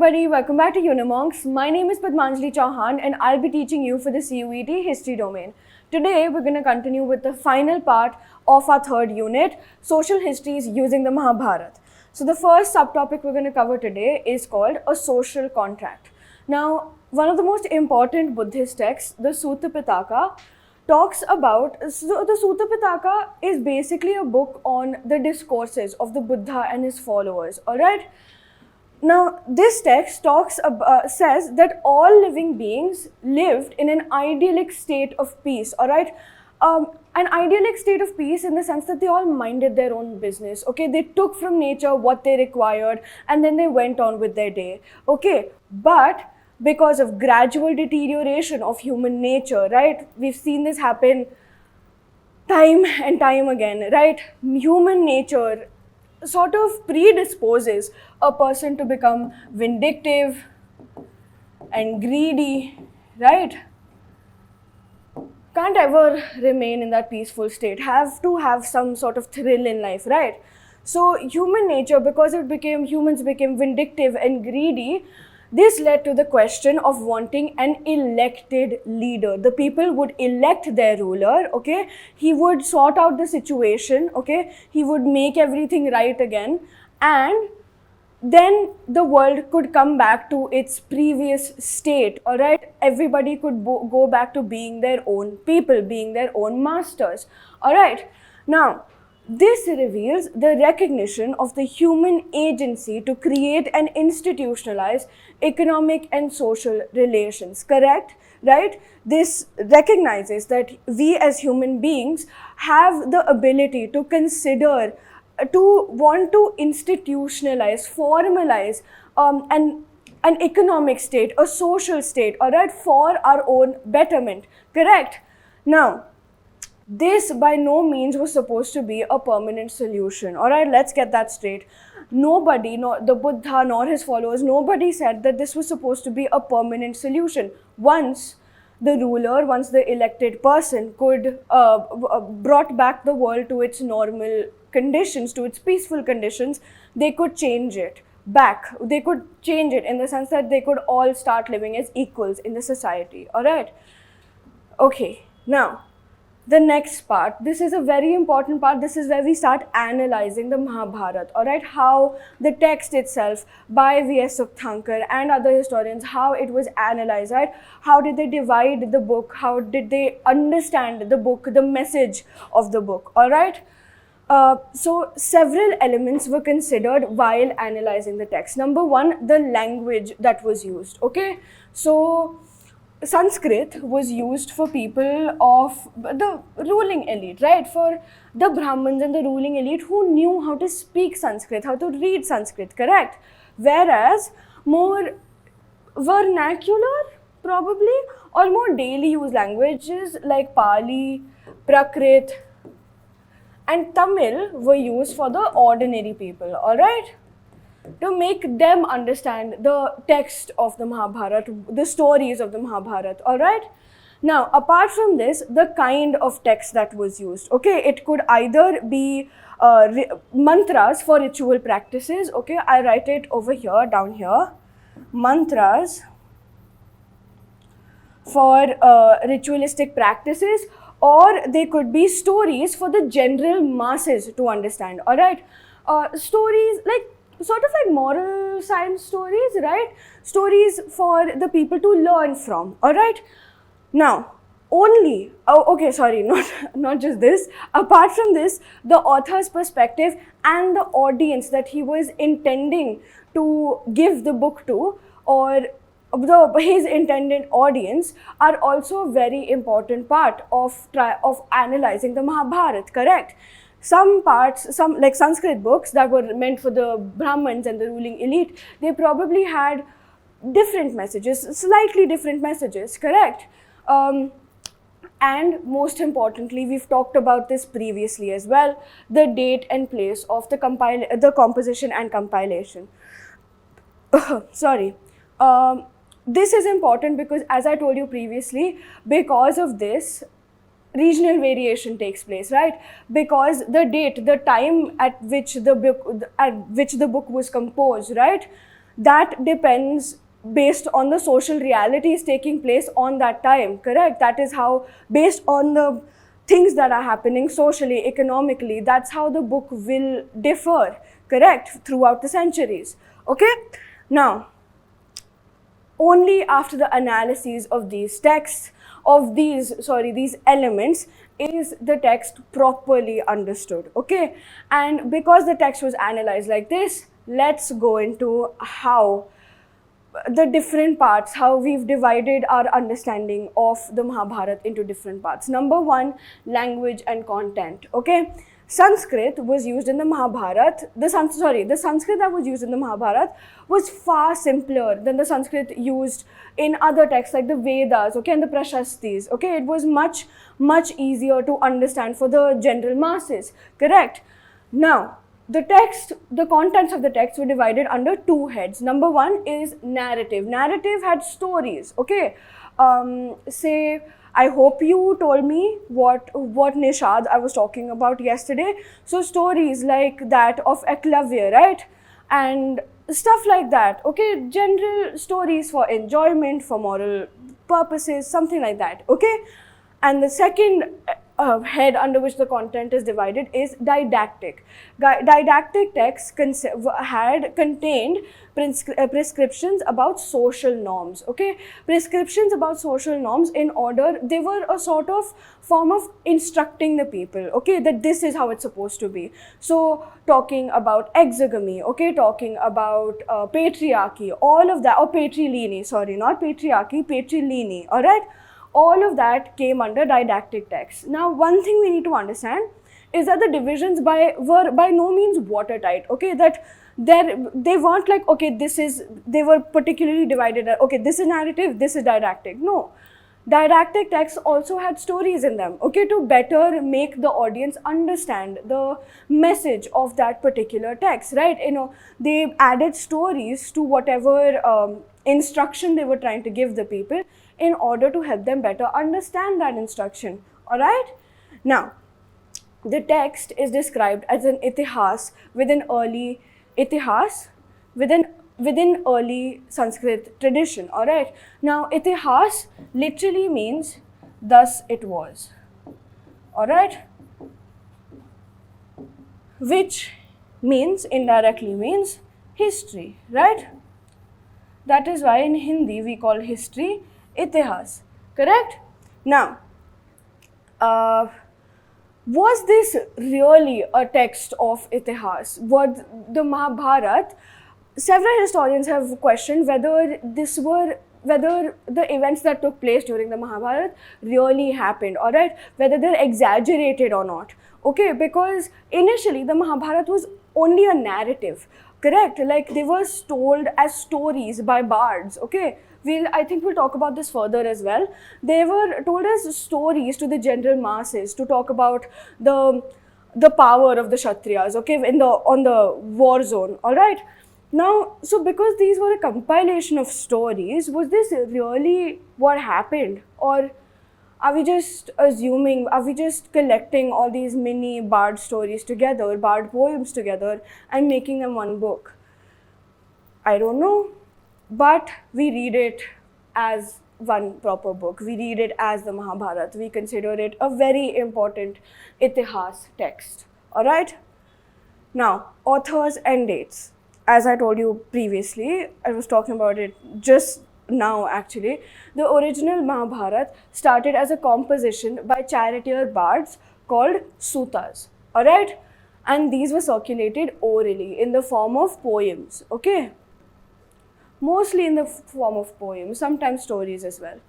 everybody, welcome back to Unimonks. My name is Padmanjali Chauhan and I'll be teaching you for the CUET history domain. Today we're going to continue with the final part of our third unit, social histories using the Mahabharata. So the first subtopic we're going to cover today is called a social contract. Now, one of the most important Buddhist texts, the Sutta Pitaka, talks about, so the Sutta Pitaka is basically a book on the discourses of the Buddha and his followers, alright? Now, this text says that all living beings lived in an idyllic state of peace, alright? An idyllic state of peace in the sense that they all minded their own business, okay? They took from nature what they required and then they went on with their day, okay? But because of gradual deterioration of human nature, right? We've seen this happen time and time again, right? Human nature sort of predisposes a person to become vindictive and greedy, right? Can't ever remain in that peaceful state, have to have some sort of thrill in life, right? So human nature, because humans became vindictive and greedy, this led to the question of wanting an elected leader. The people would elect their ruler, okay? He would sort out the situation, okay? He would make everything right again, and then the world could come back to its previous state, alright? Everybody could go back to being their own people, being their own masters, alright? Now, this reveals the recognition of the human agency to create and institutionalize economic and social relations, correct? Right? This recognizes that we as human beings have the ability to consider, to want to institutionalize, formalize an economic state, a social state, alright, for our own betterment, correct? Now, this by no means was supposed to be a permanent solution. Alright, let's get that straight. Nobody, not the Buddha nor his followers, nobody said that this was supposed to be a permanent solution. Once the ruler, once the elected person could brought back the world to its normal conditions, to its peaceful conditions, they could change it back. They could change it in the sense that they could all start living as equals in the society. Alright? Okay, now, the next part, this is a very important part, this is where we start analyzing the Mahabharata, alright, how the text itself by V.S. Sukhthankar and other historians, how it was analyzed, right? How did they divide the book, how did they understand the book, the message of the book, alright? So several elements were considered while analyzing the text. Number one, the language that was used, okay? So Sanskrit was used for people of the ruling elite, right? For the Brahmins and the ruling elite who knew how to speak Sanskrit, how to read Sanskrit, correct? Whereas more vernacular, probably, or more daily used languages like Pali, Prakrit, and Tamil were used for the ordinary people, alright? To make them understand the text of the Mahabharata, the stories of the Mahabharata, alright? Now, apart from this, the kind of text that was used, okay? It could either be mantras for ritual practices, okay? I write it over here, down here. Mantras for ritualistic practices, or they could be stories for the general masses to understand, alright? Stories like sort of like moral science stories, right? Stories for the people to learn from, alright? Now, not just this. Apart from this, the author's perspective and the audience that he was intending to give the book to, or his intended audience, are also a very important part of analyzing the Mahabharata, correct? Some parts, like Sanskrit books that were meant for the Brahmins and the ruling elite, they probably had different messages, slightly different messages, correct? And most importantly, we've talked about this previously as well, the date and place of the composition and compilation. Sorry. This is important because, as I told you previously, because of this, regional variation takes place, right? Because the date, the time at which the book was composed, right? that depends based on the social realities taking place on that time, correct? That is how, based on the things that are happening socially, economically, that's how the book will differ, correct, throughout the centuries, okay? Now, only after the analysis of these texts, of these elements, is the text properly understood, okay? And because the text was analyzed like this, let's go into how the different parts, how we've divided our understanding of the Mahabharata into different parts. Number one, language and content, okay? Sanskrit was used in the Mahabharata, the Sanskrit that was used in the Mahabharata was far simpler than the Sanskrit used in other texts like the Vedas, okay, and the Prashastis, okay? It was much, much easier to understand for the general masses, correct? Now, the contents of the text were divided under two heads. Number one is narrative. Narrative had stories, okay? Say, I hope you told me what Nishad I was talking about yesterday. So stories like that of 𝐂𝐔𝐄𝐓, right? And stuff like that, okay? General stories for enjoyment, for moral purposes, something like that, okay? And the second head under which the content is divided is didactic. Didactic texts had contained prescriptions about social norms, okay? Prescriptions about social norms in order, they were a sort of form of instructing the people, okay, that this is how it's supposed to be. So talking about exogamy, okay, talking about patriarchy, all of that, or patrilini, sorry, not patriarchy, patrilini, all right? All of that came under didactic texts. Now, one thing we need to understand is that the divisions were by no means watertight, okay? That they weren't like, okay, they were particularly divided, okay, this is narrative, this is didactic. No. Didactic texts also had stories in them, okay, to better make the audience understand the message of that particular text, right? You know, they added stories to whatever instruction they were trying to give the people in order to help them better understand that instruction, all right? Now, the text is described as an itihas within early Sanskrit tradition, all right? Now, itihas literally means thus it was, all right? Which means, indirectly means history, right? That is why in Hindi we call history itihas, correct? Now, was this really a text of itihas? Was the Mahabharata, several historians have questioned whether the events that took place during the Mahabharata really happened, all right? Whether they're exaggerated or not, okay? Because initially the Mahabharata was only a narrative, correct? Like they were told as stories by bards, okay? I think we'll talk about this further as well. They were told as stories to the general masses to talk about the power of the Kshatriyas, okay, on the war zone, all right? Now, so because these were a compilation of stories, was this really what happened? Or are we just assuming, are we just collecting all these mini bard stories together, bard poems together, and making them one book? I don't know. But we read it as one proper book. We read it as the Mahabharata. We consider it a very important itihas text, all right? Now, authors and dates. As I told you previously, I was talking about it just now actually. The original Mahabharata started as a composition by charioteer bards called sutas, all right? And these were circulated orally in the form of poems, okay? Mostly in the form of poems, sometimes stories as well.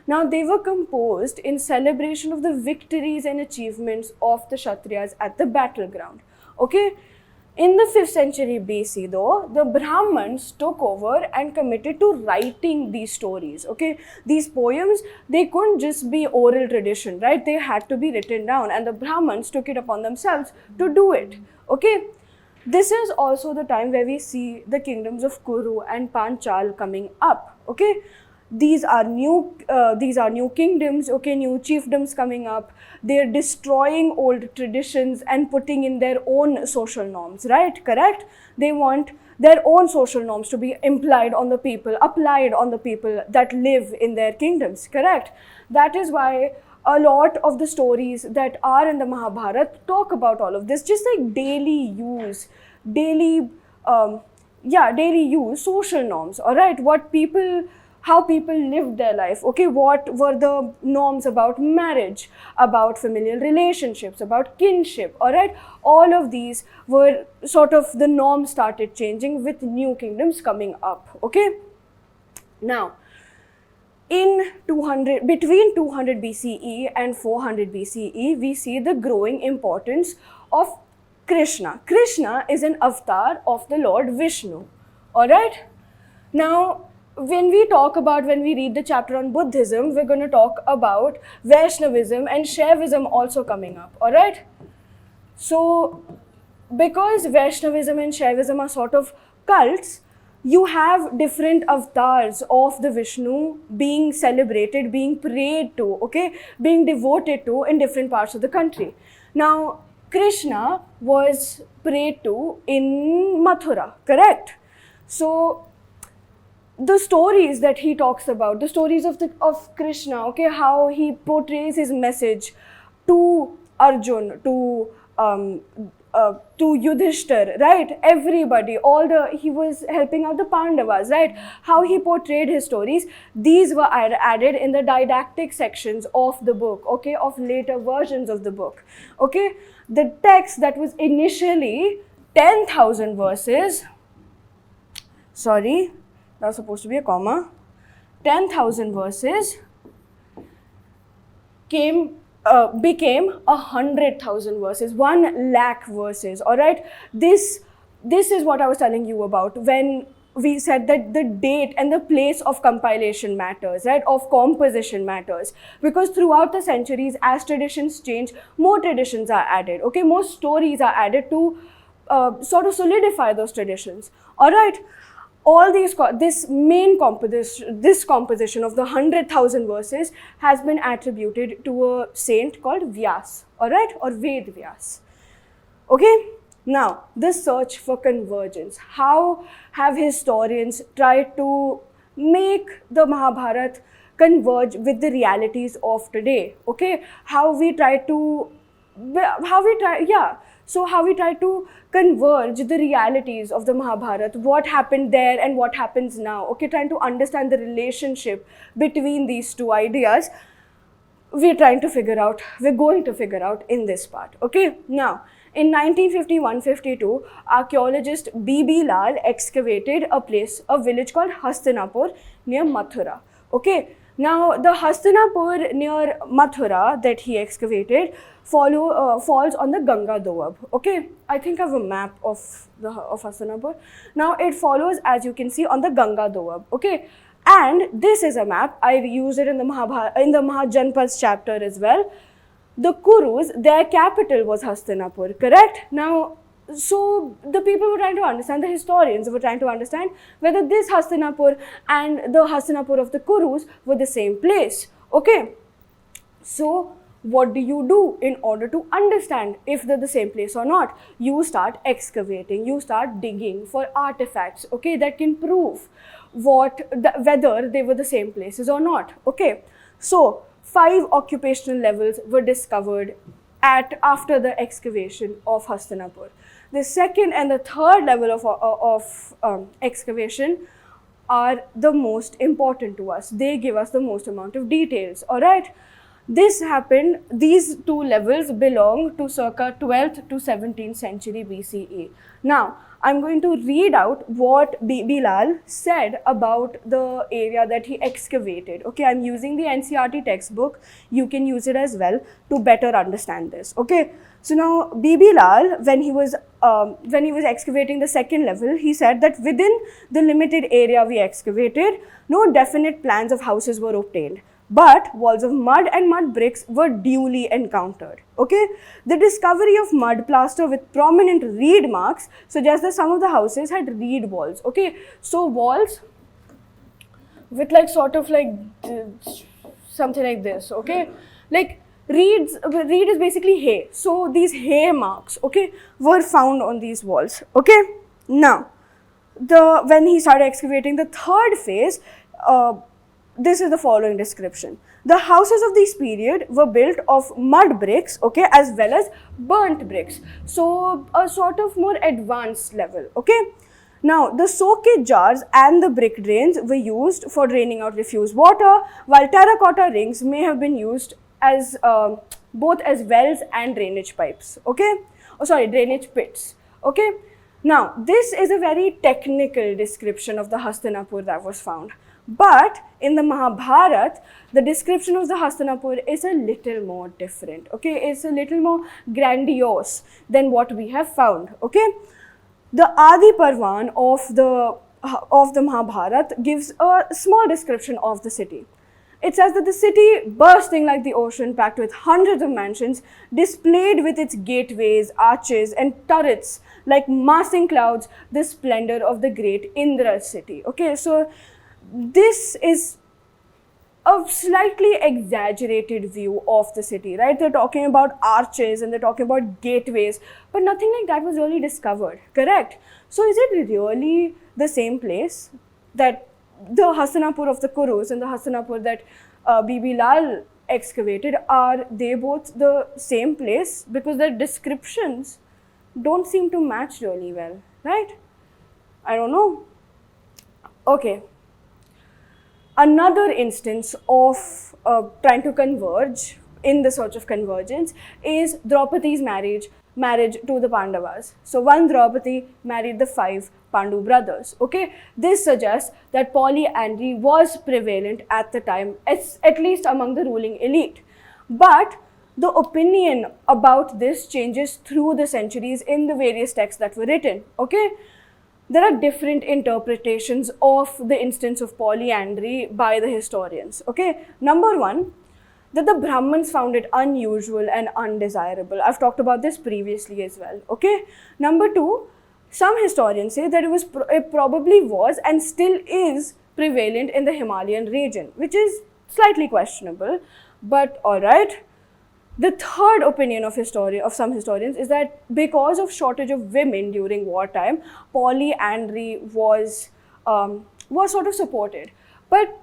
Now, they were composed in celebration of the victories and achievements of the Kshatriyas at the battleground, okay? In the 5th century BC though, the Brahmins took over and committed to writing these stories, okay? These poems, they couldn't just be oral tradition, right? They had to be written down, and the Brahmins took it upon themselves to do it, okay? This is also the time where we see the kingdoms of Kuru and Panchal coming up, okay? These are new kingdoms, okay, new chiefdoms coming up. They're destroying old traditions and putting in their own social norms, right? Correct? They want their own social norms to be applied on the people that live in their kingdoms, correct? That is why a lot of the stories that are in the Mahabharata talk about all of this, just like daily use, daily social norms, all right? How people lived their life, okay? What were the norms about marriage, about familial relationships, about kinship, all right? All of these were sort of, the norms started changing with new kingdoms coming up, okay? Now, between 200 BCE and 400 BCE, we see the growing importance of Krishna. Krishna is an avatar of the Lord Vishnu, all right? Now, when we read the chapter on Buddhism, we're going to talk about Vaishnavism and Shaivism also coming up, all right? So, because Vaishnavism and Shaivism are sort of cults, you have different avatars of the Vishnu being celebrated, being prayed to, okay, being devoted to in different parts of the country. Now, Krishna was prayed to in Mathura, correct? So, the stories that he talks about, the stories of Krishna, okay, how he portrays his message to Arjun, to Yudhishthir, right? Everybody, he was helping out the Pandavas, right? How he portrayed his stories, these were added in the didactic sections of the book, okay, of later versions of the book, okay? The text that was initially 10,000 verses, sorry, that was supposed to be a comma, 10,000 verses became 100,000 verses, 1,00,000 verses, all right? This is what I was telling you about when we said that the date and the place of compilation matters, right? Of composition matters. Because throughout the centuries, as traditions change, more traditions are added, okay? More stories are added to sort of solidify those traditions, all right? This composition of the 100,000 verses has been attributed to a saint called Vyas, all right, or Ved Vyas. Okay, now the search for convergence. How have historians tried to make the Mahabharata converge with the realities of today? Okay, how we try to converge the realities of the Mahabharata, what happened there and what happens now, okay, trying to understand the relationship between these two ideas, we're going to figure out in this part, okay. Now, in 1951-52, archaeologist B.B. Lal excavated a village called Hastinapur near Mathura, okay. Now, the Hastinapur near Mathura that he excavated falls on the Ganga Doab, okay. I think I have a map of Hastinapur. Now, it follows, as you can see, on the Ganga Doab, okay. And this is a map. I used it in the Mahajanpads chapter as well. The Kurus, their capital was Hastinapur, correct? Now, so the people were trying to understand, the historians were trying to understand whether this Hastinapur and the Hastinapur of the Kurus were the same place, okay. So, what do you do in order to understand if they're the same place or not? You start excavating, you start digging for artifacts, okay, that can prove whether they were the same places or not, okay. So, 5 occupational levels were discovered after the excavation of Hastinapur. The second and the third level of excavation are the most important to us. They give us the most amount of details, all right. These two levels belong to circa 12th to 17th century BCE. Now, I'm going to read out what B.B. Lal said about the area that he excavated. Okay, I'm using the NCERT textbook. You can use it as well to better understand this. Okay, so now B.B. Lal, when he was excavating the second level, he said that within the limited area we excavated, no definite plans of houses were obtained, but walls of mud and mud bricks were duly encountered. Okay, the discovery of mud plaster with prominent reed marks suggests that some of the houses had reed walls. Okay, so walls with like sort of like something like this. Okay, like reed is basically hay. So these hay marks, okay, were found on these walls. Okay, now when he started excavating the third phase, this is the following description. The houses of this period were built of mud bricks, okay, as well as burnt bricks. So a sort of more advanced level, okay. Now, the soakage jars and the brick drains were used for draining out refuse water, while terracotta rings may have been used as both as wells and drainage pipes, okay. Oh, sorry, drainage pits, okay. Now, this is a very technical description of the Hastinapur that was found. But in the Mahabharata, the description of the Hastinapur is a little more different, okay? It's a little more grandiose than what we have found, okay? The Adi Parvan of the Mahabharata gives a small description of the city. It says that the city, bursting like the ocean, packed with hundreds of mansions, displayed with its gateways, arches and turrets, like massing clouds, the splendor of the great Indra city. Okay, so this is a slightly exaggerated view of the city, right? They're talking about arches and they're talking about gateways, but nothing like that was really discovered, correct? So is it really the same place that the Hastinapur of the Kurus and the Hastinapur that Bibi Lal excavated, are they both the same place? Because their descriptions don't seem to match really well, right? I don't know. Okay. Another instance of trying to converge in the search of convergence is Draupadi's marriage to the Pandavas. So one Draupadi married the 5 Pandu brothers, okay. This suggests that polyandry was prevalent at the time, at least among the ruling elite. But the opinion about this changes through the centuries in the various texts that were written, okay. There are different interpretations of the instance of polyandry by the historians, okay. Number one, that the Brahmins found it unusual and undesirable. I've talked about this previously as well, okay. Number two, some historians say that it probably was and still is prevalent in the Himalayan region, which is slightly questionable, but alright. The third opinion of some historians is that because of shortage of women during wartime, polyandry was sort of supported. But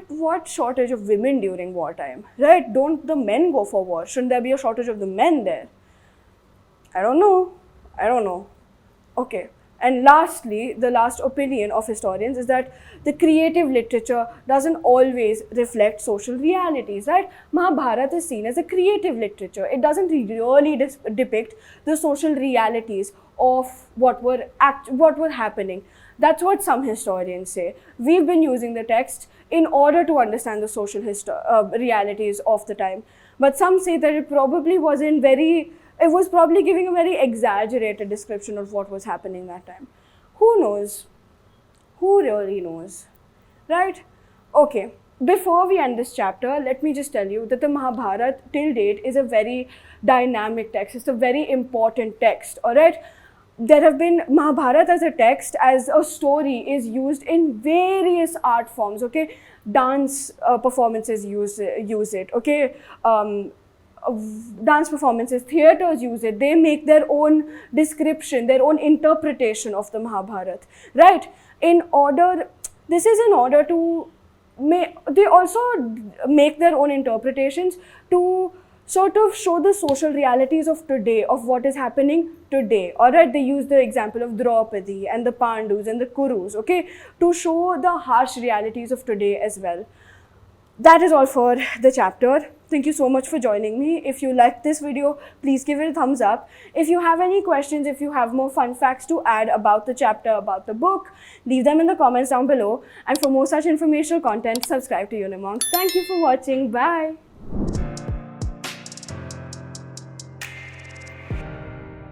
what shortage of women during wartime, right? Don't the men go for war? Shouldn't there be a shortage of the men there? I don't know. Okay. And lastly, the last opinion of historians is that the creative literature doesn't always reflect social realities, right? Mahabharata is seen as a creative literature. It doesn't really depict the social realities of what were happening. That's what some historians say. We've been using the text in order to understand the social realities of the time. But some say that it was probably giving a very exaggerated description of what was happening that time. Who knows? Who really knows? Right? Okay. Before we end this chapter, let me just tell you that the Mahabharata till date is a very dynamic text. It's a very important text, alright? There have been Mahabharata as a text, as a story, is used in various art forms, okay? Dance performances use it, okay? Dance performances, theatres use it. They make their own description, their own interpretation of the Mahabharata, right? This is in order to they also make their own interpretations to sort of show the social realities of today, of what is happening today, alright? They use the example of Draupadi and the Pandus and the Kurus, okay, to show the harsh realities of today as well. That is all for the chapter. Thank you so much for joining me. If you liked this video, please give it a thumbs up. If you have any questions, if you have more fun facts to add about the chapter, about the book, leave them in the comments down below. And for more such informational content, subscribe to Unimonks. Thank you for watching. Bye.